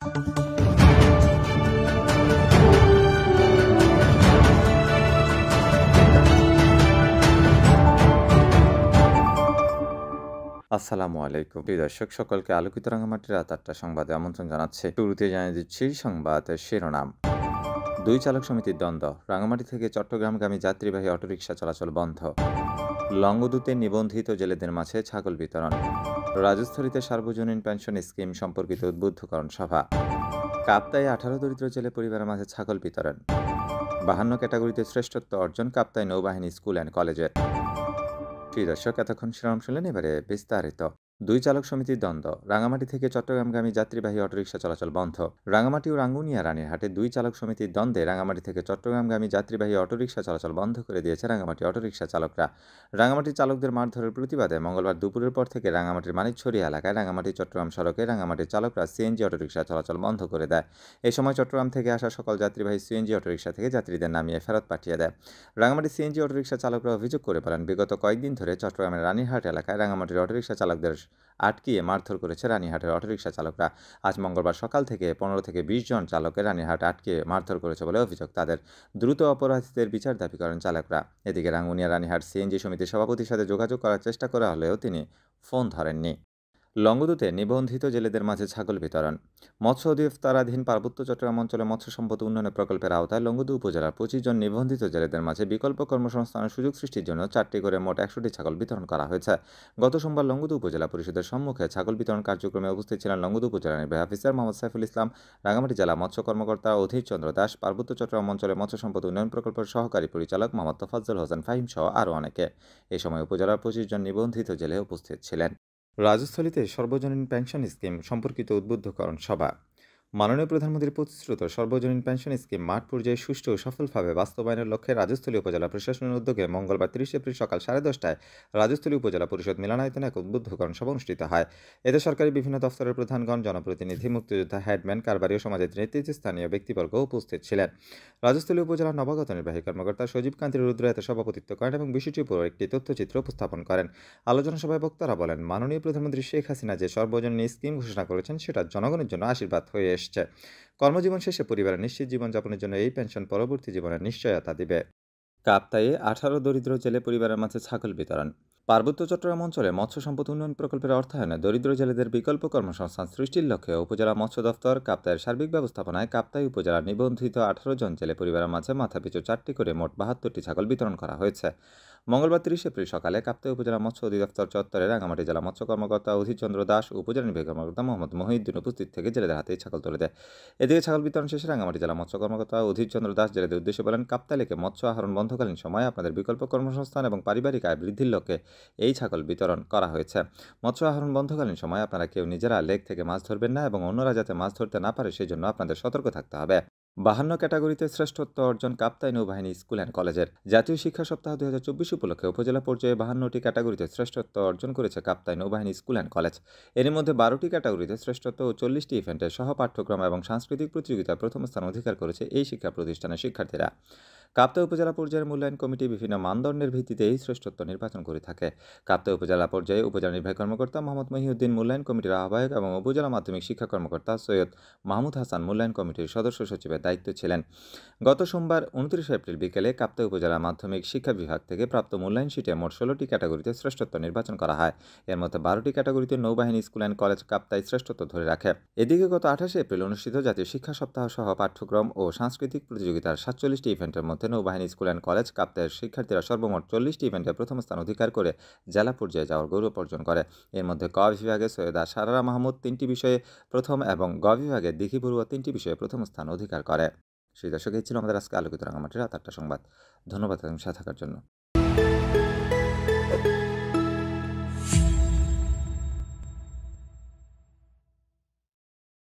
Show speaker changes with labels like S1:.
S1: আসসালামু আলাইকুম প্রিয় দর্শক সকলকে আলোকিত রাঙামাটির রাত ৮টা সংবাদে আমন্ত্রণ জানাচ্ছে। শুরুতে জানিয়ে দিচ্ছি সংবাদের শিরোনাম। দুই চালক সমিতির দ্বন্দ্ব, রাঙামাটি থেকে চট্টগ্রামগামী যাত্রীবাহী অটোরিকশা চলাচল বন্ধ। লংগদুতে নিবন্ধিত জেলেদের মাঝে ছাগল বিতরণ। রাজস্থলীতে সার্বজনীন পেনশন স্কিম সম্পর্কিত উদ্বুদ্ধকরণ সভা। কাপ্তায়ে 18 দরিদ্র জেলে পরিবারের মাঝে ছাগল বিতরণ। 52 ক্যাটাগরিতে শ্রেষ্ঠত্ব অর্জন কাপ্তাই নৌবাহিনী স্কুল অ্যান্ড কলেজের। প্রিয় দর্শক, এতক্ষণ শিরোনাম শুনলেন, এবারে বিস্তারিত। দুই চালক সমিতির দ্বন্দ্ব, রাঙামাটি থেকে চট্টগ্রামগামী যাত্রীবাহী অটোরিকশা চলাচল বন্ধ। রাঙামাটি ও রাঙ্গুনিয়া রানীরহাটে দুই চালক সমিতির দ্বন্দ্বে রাঙামাটি থেকে চট্টগ্রামগামী যাত্রীবাহী অটোরিকশা চলাচল বন্ধ করে দিয়েছে রাঙামাটি অটোরিকশা চালকরা। রাঙামাটির চালকদের মারধরের প্রতিবাদে মঙ্গলবার দুপুরের পর থেকে রাঙামাটির মানিকছড়ি এলাকায় রাঙামাটি চট্টগ্রাম সড়কে রাঙামাটির চালকরা সিএনজি অটোরিকশা চলাচল বন্ধ করে দেয়। এ সময় চট্টগ্রাম থেকে আসা সকল যাত্রীবাহী সিএনজি অটোরিকশা থেকে যাত্রীদের নামিয়ে ফেরত পাঠিয়ে দেয়। রাঙামাটি সিএনজি অটোরিকশা চালকরা অভিযোগ করে বলেন, বিগত কয়েকদিন ধরে চট্টগ্রামের রানীরহাট এলাকায় রাঙামাটির অটোরিকশা চালকদের আটকিয়ে মারধর করেছে রানীরহাটের অটোরিকশা চালকরা। আজ মঙ্গলবার সকাল থেকে 15 থেকে 20 জন চালকের রানীরহাট আটকিয়ে মারধর করেছে বলে অভিযোগ তাদের। দ্রুত অপরাধীদের বিচার দাবি করেন চালকরা। এদিকে রাঙ্গুনিয়া রানীরহাট সিএনজি সমিতির সভাপতির সাথে যোগাযোগ করার চেষ্টা করা হলেও তিনি ফোন ধরেননি। লংগদুতে নিবন্ধিত জেলেদের মাঝে ছাগল বিতরণ। মৎস্য অধিদপ্তরাধীন পার্বত্য চট্টগ্রাম অঞ্চলে মৎস্য সম্পদ উন্নয়ন প্রকল্পের আওতায় লংগদু উপজেলার 25 জন নিবন্ধিত জেলেদের মাঝে বিকল্প কর্মসংস্থানের সুযোগ সৃষ্টির জন্য 4টি করে মোট 100টি ছাগল বিতরণ করা হয়েছে। গত সোমবার লংগদু উপজেলা পরিষদের সম্মুখে ছাগল বিতরণ কার্যক্রমে উপস্থিত ছিলেন লংগদু উপজেলা নির্বাহী অফিসার মোহাম্মদ সাইফুল ইসলাম, রাঙামাটি জেলা মৎস্য কর্মকর্তা অধীর চন্দ্র দাস, পার্বত্য চট্টগ্রাম অঞ্চলে মৎস্য সম্পদ উন্নয়ন প্রকল্পের সহকারী পরিচালক মোহাম্মদ তোফাজ্জল হোসেন ফাহিম সহ আরও অনেকে। এ সময় উপজেলার 25 জন নিবন্ধিত জেলে উপস্থিত ছিলেন। রাজস্থলীতে সর্বজনীন পেনশন স্কিম সম্পর্কিত উদ্বুদ্ধকরণ সভা। মাননীয় প্রধানমন্ত্রীর প্রতিশ্রুত সর্বজনীন পেনশন স্কিম মাঠ পর্যায়ে সুষ্ঠু ও সফলভাবে বাস্তবায়নের লক্ষ্যে রাজস্থলী উপজেলা প্রশাসনের উদ্যোগে মঙ্গলবার 30 এপ্রিল সকাল 10:30টায় রাজস্থলী উপজেলা পরিষদ মিলনায়তনে এক উদ্বুদ্ধকরণ সভা অনুষ্ঠিত হয়। এতে সরকারি বিভিন্ন দফতরের প্রধানগণ, জনপ্রতিনিধি, মুক্তিযোদ্ধা, হেডম্যান, কারবারি ও সমাজের নেতৃস্থানীয় ব্যক্তিবর্গ উপস্থিত ছিলেন। রাজস্থলী উপজেলার নবাগত নির্বাহী কর্মকর্তা সজীব কান্তি রুদ্র এতে সভাপতিত্ব করেন এবং বিষয়টির উপর একটি তথ্যচিত্র উপস্থাপন করেন। আলোচনা সভায় বক্তারা বলেন, মাননীয় প্রধানমন্ত্রী শেখ হাসিনা যে সর্বজনীন স্কিম ঘোষণা করেছেন সেটা জনগণের জন্য আশীর্বাদ হয়ে এসছে। কর্মজীবন শেষে পরিবারের নিশ্চিত জীবনযাপনের জন্য এই পেনশন পরবর্তী জীবনের নিশ্চয়তা দিবে। কাপ্তায়ে 18 দরিদ্র জেলে পরিবারের মাঝে ছাগল বিতরণ। পার্বত্য চট্টগ্রাম অঞ্চলে মৎস্য সম্পদ উন্নয়ন প্রকল্পের অর্থায়নে দরিদ্র জেলেদের বিকল্প কর্মসংস্থান সৃষ্টির লক্ষ্যে উপজেলা মৎস্য দফতর কাপ্তায়ের সার্বিক ব্যবস্থাপনায় কাপ্তাই উপজেলার নিবন্ধিত 18 জন জেলে পরিবারের মাঝে মাথাপিছু 4টি করে মোট 72টি ছাগল বিতরণ করা হয়েছে। মঙ্গলবার 30 এপ্রিল সকালে কাপ্তাই উপজেলা মৎস্য অধিদপ্তর চত্বরে রাঙামাটি জেলা মৎস্য কর্মকর্তা অধীর চন্দ্র দাস ও উপজেলা নির্বাহী কর্মকর্তা মোহাম্মদ মহিউদ্দিন উপস্থিত থেকে জেলেদের হাতে ছাগল তুলে দেয়। এদিকে ছাগল বিতরণ শেষে রাঙামাটি জেলা মৎস্য কর্মকর্তা অধীর চন্দ্র দাস জেলেদের উদ্দেশ্যে বলেন, কাপ্তাই লেকে মৎস্য আহরণ বন্ধকালীন সময়ে আপনাদের বিকল্প কর্মসংস্থান এবং পারিবারিক আয় বৃদ্ধির লক্ষ্যে এই ছাগল বিতরণ করা হয়েছে। মৎস্য আহরণ বন্ধকালীন সময় আপনারা কেউ নিজেরা লেক থেকে মাছ ধরবেন না এবং অন্যরা যাতে মাছ ধরতে না পারে সেই জন্য আপনাদের সতর্ক থাকতে হবে। 52 ক্যাটাগরিতে শ্রেষ্ঠত্ব অর্জন কাপ্তাই নৌবাহিনী স্কুল অ্যান্ড কলেজের। জাতীয় শিক্ষা সপ্তাহ 2024 উপলক্ষে উপজেলা পর্যায়ে 52টি ক্যাটাগরিতে শ্রেষ্ঠত্ব অর্জন করেছে কাপ্তাই নৌবাহিনী স্কুল অ্যান্ড কলেজ। এর মধ্যে 12টি ক্যাটাগরিতে শ্রেষ্ঠত্ব ও 40টি ইভেন্টে সহ পাঠ্যক্রম এবং সাংস্কৃতিক প্রতিযোগিতায় প্রথম স্থান অধিকার করেছে এই শিক্ষা প্রতিষ্ঠানের শিক্ষার্থীরা। কাপ্তাই উপজেলা পর্যায়ের মূল্যায়ন কমিটি বিভিন্ন মানদণ্ডের ভিত্তিতে এই শ্রেষ্ঠত্ব নির্বাচন করে থাকে। কাপ্তাই উপজেলা পর্যায়ে উপজেলা নির্বাহী কর্মকর্তা মোহাম্মদ মহিউদ্দিন মূল্যায়ন কমিটির আহ্বায়ক এবং উপজেলা মাধ্যমিক শিক্ষা কর্মকর্তা সৈয়দ মাহমুদ হাসান মূল্যায়ন কমিটির সদস্য সচিবের দায়িত্ব ছিলেন। গত সোমবার 29 এপ্রিল বিকেলে কাপ্তাই উপজেলা মাধ্যমিক শিক্ষা বিভাগ থেকে প্রাপ্ত মূল্যায়ন শিটে মোট 16টি ক্যাটাগরিতে শ্রেষ্ঠত্ব নির্বাচন করা হয়। এর মধ্যে 12টি ক্যাটাগরিতে নৌবাহিনী স্কুল অ্যান্ড কলেজ কাপ্তাই শ্রেষ্ঠত্ব ধরে রাখে। এদিকে গত 28 এপ্রিল অনুষ্ঠিত জাতীয় শিক্ষা সপ্তাহ সহ পাঠ্যক্রম ও সাংস্কৃতিক প্রতিযোগিতার 47টি ইভেন্টের মধ্যে নৌবাহিনী স্কুল অ্যান্ড কলেজ কাপ্তাইয়ের শিক্ষার্থীরা সর্বমোট 40টি ইভেন্টে প্রথম স্থান অধিকার করে জেলা পর্যায়ে যাওয়ার গৌরব অর্জন করে। এর মধ্যে ক বিভাগে সৈয়দা সারারা মাহমুদ 3টি বিষয়ে প্রথম এবং গ বিভাগে দিঘি বড়ুয়া 3টি বিষয়ে প্রথম স্থান অধিকার করে। সেই দর্শক, এই ছিল আমাদের আজকে আলোকিত রাঙামাটির রাত 8টা সংবাদ। ধন্যবাদ সাথে থাকার জন্য।